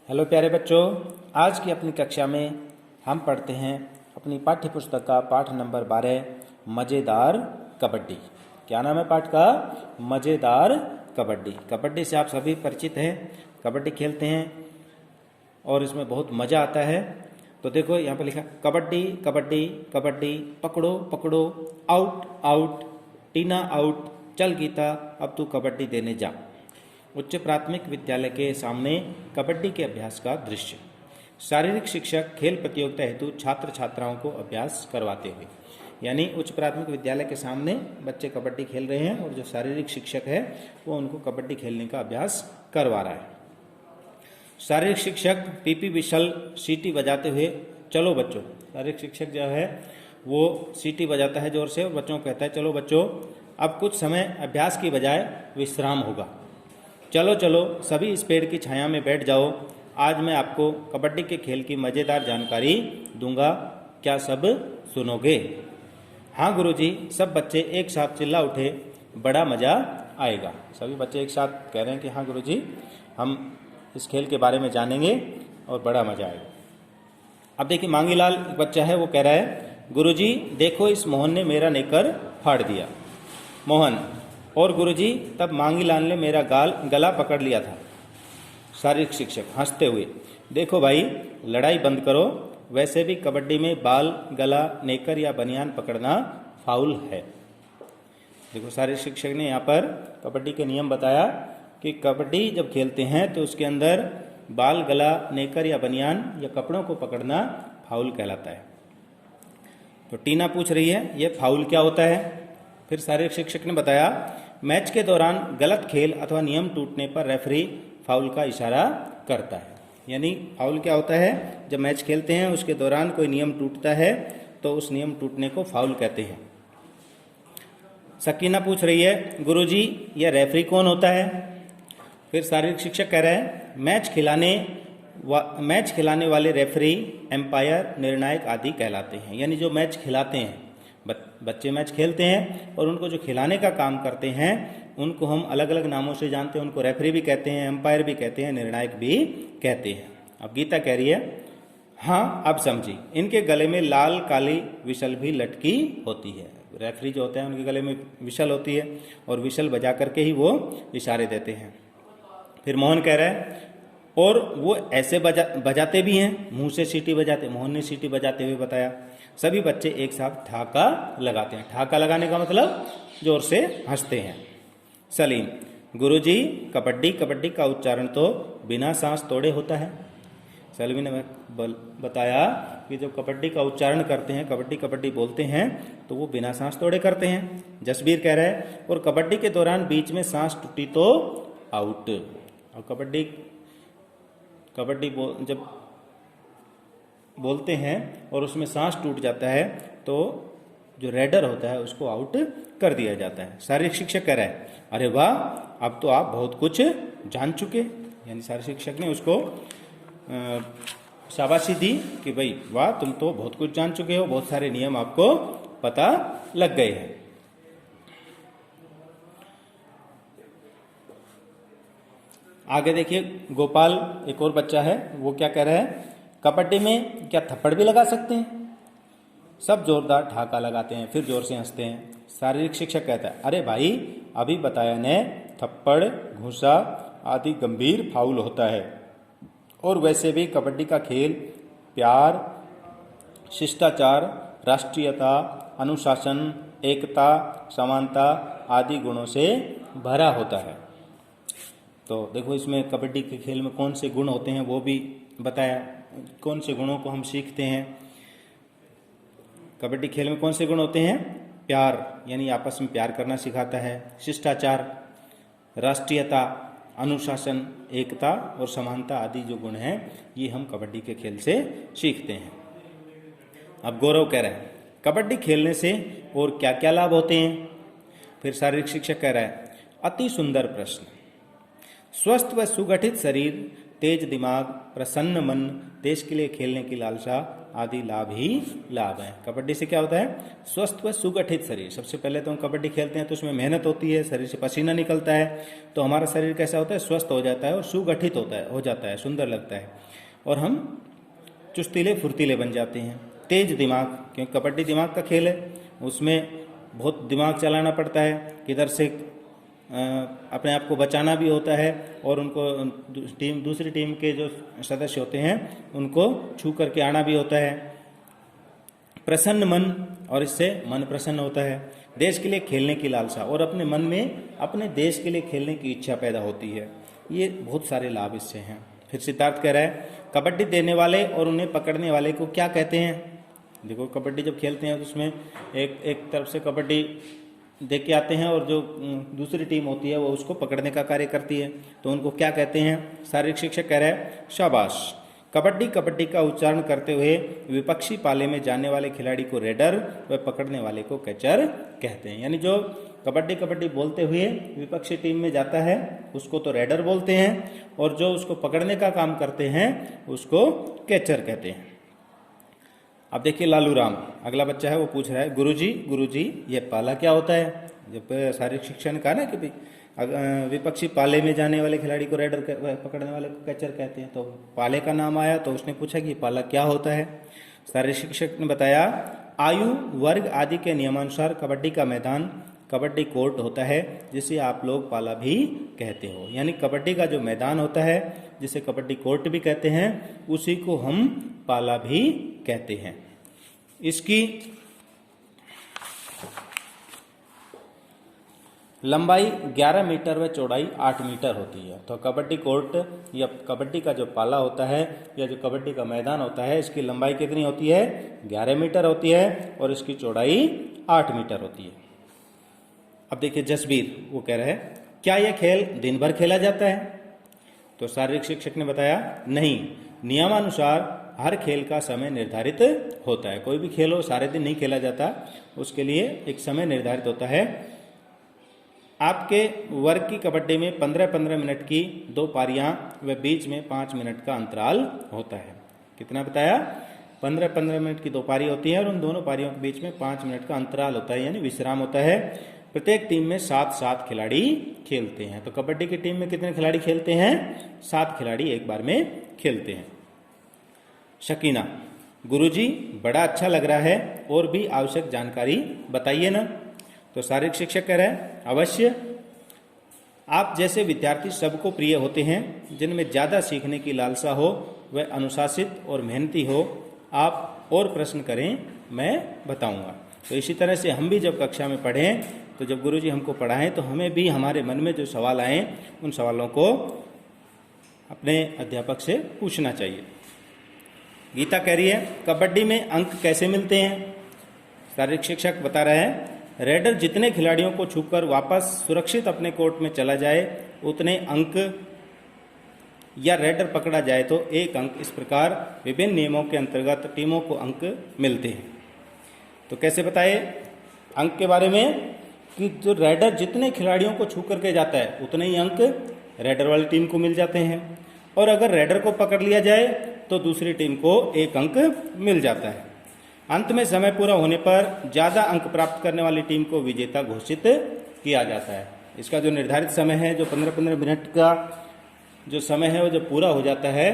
Hello प्यारे बच्चों, आज की अपनी कक्षा में हम पढ़ते हैं अपनी पाठ्य पुस्तक का पाठ नंबर 12 मज़ेदार कबड्डी। क्या नाम है पाठ का? मज़ेदार कबड्डी। कबड्डी से आप सभी परिचित हैं, कबड्डी खेलते हैं और इसमें बहुत मज़ा आता है। तो देखो यहाँ पर लिखा कबड्डी कबड्डी कबड्डी, पकड़ो पकड़ो, आउट आउट, टीना आउट, चल गीता अब तू कबड्डी देने जा। उच्च प्राथमिक विद्यालय के सामने कबड्डी के अभ्यास का दृश्य। शारीरिक शिक्षक खेल प्रतियोगिता हेतु छात्र छात्राओं को अभ्यास करवाते हुए, यानी उच्च प्राथमिक विद्यालय के सामने बच्चे कबड्डी खेल रहे हैं और जो शारीरिक शिक्षक है वो उनको कबड्डी खेलने का अभ्यास करवा रहा है। शारीरिक शिक्षक पीपी विशल सीटी बजाते हुए, चलो बच्चों। शारीरिक शिक्षक जो है वो सीटी बजाता है जोर से और बच्चों को कहता है चलो बच्चों, अब कुछ समय अभ्यास की बजाय विश्राम होगा। चलो चलो सभी इस पेड़ की छाया में बैठ जाओ, आज मैं आपको कबड्डी के खेल की मज़ेदार जानकारी दूंगा, क्या सब सुनोगे? हाँ गुरुजी, सब बच्चे एक साथ चिल्ला उठे, बड़ा मज़ा आएगा। सभी बच्चे एक साथ कह रहे हैं कि हाँ गुरुजी, हम इस खेल के बारे में जानेंगे और बड़ा मज़ा आएगा। अब देखिए मांगीलाल एक बच्चा है, वो कह रहा है गुरुजी देखो इस मोहन ने मेरा नेकर फाड़ दिया। मोहन: और गुरुजी तब मांगीलाल ने मेरा गला पकड़ लिया था। शारीरिक शिक्षक हंसते हुए: देखो भाई, लड़ाई बंद करो, वैसे भी कबड्डी में बाल, गला, नेकर या बनियान पकड़ना फाउल है। देखो शारीरिक शिक्षक ने यहाँ पर कबड्डी के नियम बताया कि कबड्डी जब खेलते हैं तो उसके अंदर बाल, गला, नेकर या बनियान या कपड़ों को पकड़ना फाउल कहलाता है। तो टीना पूछ रही है ये फाउल क्या होता है? फिर शारीरिक शिक्षक ने बताया मैच के दौरान गलत खेल अथवा नियम टूटने पर रेफरी फाउल का इशारा करता है। यानी फाउल क्या होता है? जब मैच खेलते हैं उसके दौरान कोई नियम टूटता है तो उस नियम टूटने को फाउल कहते हैं। सकीना पूछ रही है गुरुजी यह रेफरी कौन होता है? फिर शारीरिक शिक्षक कह रहे हैं मैच खिलाने वाले रेफरी, एम्पायर, निर्णायक आदि कहलाते हैं। यानी जो मैच खिलाते हैं, बच्चे मैच खेलते हैं और उनको जो खिलाने का काम करते हैं उनको हम अलग अलग नामों से जानते हैं। उनको रेफरी भी कहते हैं, एम्पायर भी कहते हैं, निर्णायक भी कहते हैं। अब गीता कह रही है हाँ अब समझी, इनके गले में लाल काली विशल भी लटकी होती है। रेफरी जो होते हैं उनके गले में विशल होती है और विशल बजा करके ही वो इशारे देते हैं। फिर मोहन कह रहा है और वो ऐसे बजाते भी हैं, मुंह से सीटी बजाते। मोहन ने सीटी बजाते हुए बताया। सभी बच्चे एक साथ ठहाका लगाते हैं। ठहाका लगाने का मतलब जोर से हंसते हैं। सलीम: गुरुजी कबड्डी कबड्डी का उच्चारण तो बिना सांस तोड़े होता है। सलीम ने बताया कि जब कबड्डी का उच्चारण करते हैं, कबड्डी कबड्डी बोलते हैं तो वो बिना सांस तोड़े करते हैं। जसबीर कह रहा है और कबड्डी के दौरान बीच में सांस टूटी तो आउट। और कबड्डी जब बोलते हैं और उसमें सांस टूट जाता है तो जो रेडर होता है उसको आउट कर दिया जाता है। शारीरिक शिक्षक कह रहा है अरे वाह, अब तो आप बहुत कुछ जान चुके। यानी शारीरिक शिक्षक ने उसको शाबाशी दी कि भाई वाह, तुम तो बहुत कुछ जान चुके हो, बहुत सारे नियम आपको पता लग गए हैं। आगे देखिए गोपाल एक और बच्चा है, वो क्या कह रहा है कबड्डी में क्या थप्पड़ भी लगा सकते हैं? सब जोरदार ठहाका लगाते हैं, फिर जोर से हंसते हैं। शारीरिक शिक्षक कहता है अरे भाई, अभी बताया ने थप्पड़, घूंसा आदि गंभीर फाउल होता है और वैसे भी कबड्डी का खेल प्यार, शिष्टाचार, राष्ट्रीयता, अनुशासन, एकता, समानता आदि गुणों से भरा होता है। तो देखो इसमें कबड्डी के खेल में कौन से गुण होते हैं वो भी बताया, कौन से गुणों को हम सीखते हैं। कबड्डी खेल में कौन से गुण होते हैं? प्यार, यानी आपस में प्यार करना सिखाता है। शिष्टाचार, राष्ट्रीयता, अनुशासन, एकता और समानता आदि जो गुण हैं ये हम कबड्डी के खेल से सीखते हैं। अब गौरव कह रहे हैं कबड्डी खेलने से और क्या क्या लाभ होते हैं? फिर शारीरिक शिक्षक कह रहा है अति सुंदर प्रश्न। स्वस्थ व सुगठित शरीर, तेज दिमाग, प्रसन्न मन, देश के लिए खेलने की लालसा आदि लाभ ही लाभ है। कबड्डी से क्या होता है? स्वस्थ व सुगठित शरीर। सबसे पहले तो हम कबड्डी खेलते हैं तो उसमें मेहनत होती है, शरीर से पसीना निकलता है, तो हमारा शरीर कैसा होता है? स्वस्थ हो जाता है और सुगठित हो जाता है, सुंदर लगता है, और हम चुस्तीले फुर्तीले बन जाते हैं। तेज दिमाग, क्योंकि कबड्डी दिमाग का खेल है, उसमें बहुत दिमाग चलाना पड़ता है, किधर से अपने आप को बचाना भी होता है, और उनको दूसरी टीम के जो सदस्य होते हैं उनको छू करके आना भी होता है। प्रसन्न मन, और इससे मन प्रसन्न होता है। देश के लिए खेलने की लालसा, और अपने मन में अपने देश के लिए खेलने की इच्छा पैदा होती है। ये बहुत सारे लाभ इससे हैं। फिर सिद्धार्थ कह रहा है कबड्डी देने वाले और उन्हें पकड़ने वाले को क्या कहते हैं? देखो, कबड्डी जब खेलते हैं तो उसमें एक तरफ से कबड्डी दे के आते हैं और जो दूसरी टीम होती है वो उसको पकड़ने का कार्य करती है, तो उनको क्या कहते हैं? शारीरिक शिक्षक कह रहा है शाबाश। कबड्डी का उच्चारण करते हुए विपक्षी पाले में जाने वाले खिलाड़ी को रेडर व पकड़ने वाले को कैचर कहते हैं। यानी जो कबड्डी बोलते हुए विपक्षी टीम में जाता है उसको तो रेडर बोलते हैं, और जो उसको पकड़ने का काम करते हैं उसको कैचर कहते हैं। अब देखिए लालू राम, अगला बच्चा है, वो पूछ रहा है गुरुजी ये पाला क्या होता है? जब शारीरिक शिक्षा ने कहा ना कि विपक्षी पाले में जाने वाले खिलाड़ी को रेडर पकड़ने वाले को कैचर कहते हैं, तो पाले का नाम आया तो उसने पूछा कि पाला क्या होता है? शारीरिक शिक्षक ने बताया आयु वर्ग आदि के नियमानुसार कबड्डी का मैदान कबड्डी कोर्ट होता है, जिसे आप लोग पाला भी कहते हो। यानी कबड्डी का जो मैदान होता है जिसे कबड्डी कोर्ट भी कहते हैं, उसी को हम पाला भी कहते हैं। इसकी लंबाई 11 मीटर व चौड़ाई 8 मीटर होती है। तो कबड्डी कोर्ट या कबड्डी का जो पाला होता है या जो कबड्डी का मैदान होता है, इसकी लंबाई कितनी होती है? 11 मीटर होती है, और इसकी चौड़ाई 8 मीटर होती है। अब देखिए जसबीर, वो कह रहे हैं क्या यह खेल दिन भर खेला जाता है? तो शारीरिक शिक्षक ने बताया नहीं, नियमानुसार हर खेल का समय निर्धारित होता है। कोई भी खेल हो सारे दिन नहीं खेला जाता, उसके लिए एक समय निर्धारित होता है। आपके वर्ग की कबड्डी में 15-15 मिनट की 2 पारियां व बीच में 5 मिनट का अंतराल होता है। कितना बताया? 15-15 मिनट की 2 पारी होती है और उन दोनों पारियों के बीच में 5 मिनट का अंतराल होता है, यानी विश्राम होता है। प्रत्येक टीम में 7-7 खिलाड़ी खेलते हैं। तो कबड्डी की टीम में कितने खिलाड़ी खेलते हैं? 7 खिलाड़ी एक बार में खेलते हैं। शकीना, गुरुजी बड़ा अच्छा लग रहा है, और भी आवश्यक जानकारी बताइए ना। तो शारीरिक शिक्षक कह रहे हैं अवश्य। आप जैसे विद्यार्थी सबको प्रिय होते हैं, जिनमें ज़्यादा सीखने की लालसा हो, वह अनुशासित और मेहनती हो। आप और प्रश्न करें, मैं बताऊंगा। तो इसी तरह से हम भी जब कक्षा में पढ़ें, तो जब गुरुजी हमको पढ़ाएं तो हमें भी हमारे मन में जो सवाल आए उन सवालों को अपने अध्यापक से पूछना चाहिए। गीता कह रही है कबड्डी में अंक कैसे मिलते हैं? शारीरिक शिक्षक बता रहे हैं रेडर जितने खिलाड़ियों को छूकर वापस सुरक्षित अपने कोर्ट में चला जाए उतने अंक, या रेडर पकड़ा जाए तो 1 अंक। इस प्रकार विभिन्न नियमों के अंतर्गत टीमों को अंक मिलते हैं। तो कैसे बताए अंक के बारे में? कि जो रेडर जितने खिलाड़ियों को छू करके जाता है उतने ही अंक रेडर वाली टीम को मिल जाते हैं, और अगर रेडर को पकड़ लिया जाए तो दूसरी टीम को 1 अंक मिल जाता है। अंत में समय पूरा होने पर ज़्यादा अंक प्राप्त करने वाली टीम को विजेता घोषित किया जाता है। इसका जो निर्धारित समय है, जो 15-15 मिनट का जो समय है, वो जब पूरा हो जाता है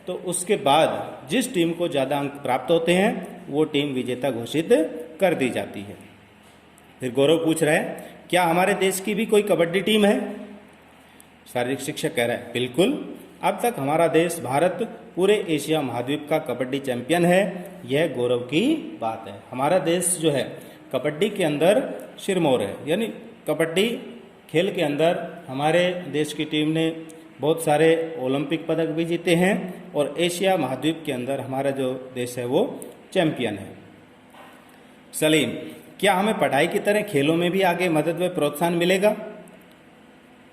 तो उसके बाद जिस टीम को ज़्यादा अंक प्राप्त होते हैं वो टीम विजेता घोषित कर दी जाती है। फिर गौरव पूछ रहा है क्या हमारे देश की भी कोई कबड्डी टीम है? शारीरिक शिक्षक कह रहा है बिल्कुल। अब तक हमारा देश भारत पूरे एशिया महाद्वीप का कबड्डी चैंपियन है, यह गौरव की बात है। हमारा देश जो है कबड्डी के अंदर सिरमौर है, यानी कबड्डी खेल के अंदर हमारे देश की टीम ने बहुत सारे ओलंपिक पदक भी जीते हैं, और एशिया महाद्वीप के अंदर हमारा जो देश है वो चैंपियन है। सलीम, क्या हमें पढ़ाई की तरह खेलों में भी आगे मदद व प्रोत्साहन मिलेगा?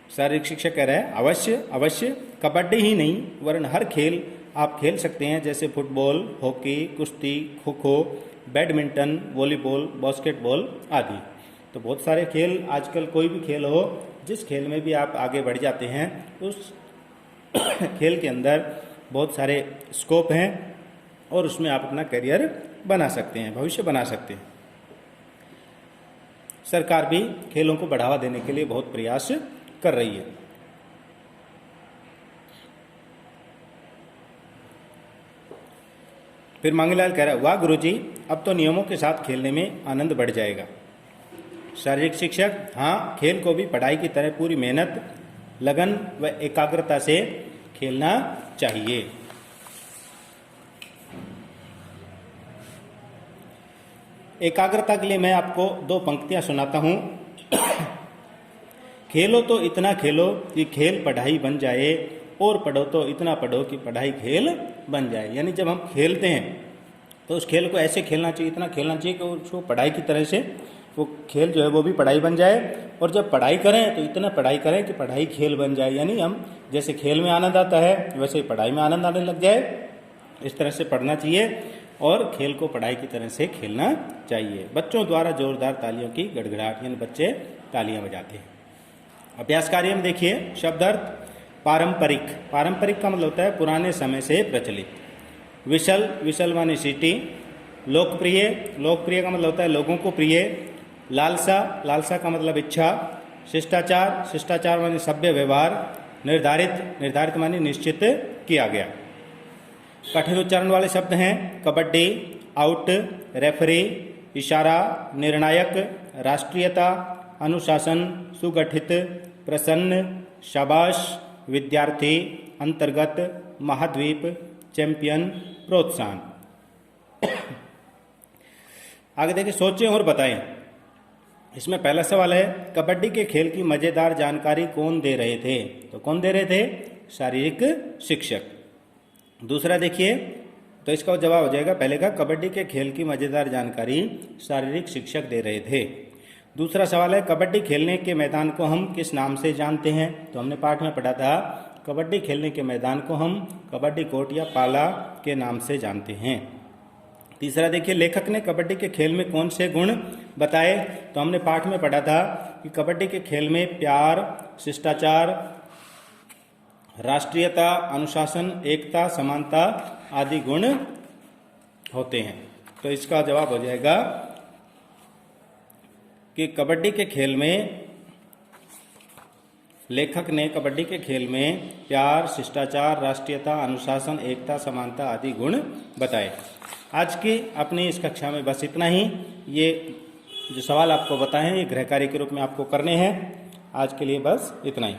शारीरिक शिक्षक कह रहे हैं अवश्य अवश्य। कबड्डी ही नहीं वरन हर खेल आप खेल सकते हैं, जैसे फुटबॉल, हॉकी, कुश्ती, kho kho, badminton, volleyball, basketball आदि। तो बहुत सारे खेल, आजकल कोई भी खेल हो, जिस खेल में भी आप आगे बढ़ जाते हैं उस खेल के अंदर बहुत सारे स्कोप हैं, और उसमें आप अपना करियर बना सकते हैं, भविष्य बना सकते हैं। सरकार भी खेलों को बढ़ावा देने के लिए बहुत प्रयास कर रही है। फिर मांगीलाल कह रहा है, वाह गुरुजी, अब तो नियमों के साथ खेलने में आनंद बढ़ जाएगा। शारीरिक शिक्षक, हाँ, खेल को भी पढ़ाई की तरह पूरी मेहनत, लगन व एकाग्रता से खेलना चाहिए। एकाग्रता के लिए मैं आपको 2 पंक्तियां सुनाता हूं। खेलो तो इतना खेलो कि खेल पढ़ाई बन जाए, और पढ़ो तो इतना पढ़ो कि पढ़ाई खेल बन जाए। यानी जब हम खेलते हैं तो उस खेल को ऐसे खेलना चाहिए, इतना खेलना चाहिए कि उसको पढ़ाई की तरह से वो खेल जो है वो भी पढ़ाई बन जाए। और जब पढ़ाई करें तो इतना पढ़ाई करें कि पढ़ाई खेल बन जाए। यानी हम जैसे खेल में आनंद आता है वैसे ही पढ़ाई में आनंद आने लग जाए। इस तरह से पढ़ना चाहिए और खेल को पढ़ाई की तरह से खेलना चाहिए। बच्चों द्वारा जोरदार तालियों की गड़गड़ाहट, यानी बच्चे तालियां बजाते हैं। अभ्यास कार्य में देखिए, शब्दार्थ पारंपरिक, पारंपरिक का मतलब होता है पुराने समय से प्रचलित। विशल, विशल माने सिटी। लोकप्रिय, लोकप्रिय का मतलब होता है लोगों को प्रिय। लालसा, लालसा का मतलब इच्छा। शिष्टाचार, शिष्टाचार माने सभ्य व्यवहार। निर्धारित, निर्धारित माने निश्चित किया गया। कठिन उच्चारण वाले शब्द हैं कबड्डी, आउट, रेफरी, इशारा, निर्णायक, राष्ट्रीयता, अनुशासन, सुगठित, प्रसन्न, शाबाश, विद्यार्थी, अंतर्गत, महाद्वीप, चैंपियन, प्रोत्साहन। आगे देखिए, सोचें और बताएं। इसमें पहला सवाल है, कबड्डी के खेल की मजेदार जानकारी कौन दे रहे थे? तो कौन दे रहे थे? शारीरिक शिक्षक। दूसरा देखिए, तो इसका जवाब हो जाएगा पहले का, कबड्डी के खेल की मजेदार जानकारी शारीरिक शिक्षक दे रहे थे। दूसरा सवाल है, कबड्डी खेलने के मैदान को हम किस नाम से जानते हैं? तो हमने पाठ में पढ़ा था, कबड्डी खेलने के मैदान को हम कबड्डी कोर्ट या पाला के नाम से जानते हैं। तीसरा देखिए, लेखक ने कबड्डी के खेल में कौन से गुण बताए? तो हमने पाठ में पढ़ा था कि कबड्डी के खेल में प्यार, शिष्टाचार, राष्ट्रीयता, अनुशासन, एकता, समानता आदि गुण होते हैं। तो इसका जवाब हो जाएगा कि कबड्डी के खेल में, लेखक ने कबड्डी के खेल में प्यार, शिष्टाचार, राष्ट्रीयता, अनुशासन, एकता, समानता आदि गुण बताए। आज की अपनी इस कक्षा में बस इतना ही। ये जो सवाल आपको बताए हैं ये गृह कार्य के रूप में आपको करने हैं। आज के लिए बस इतना ही।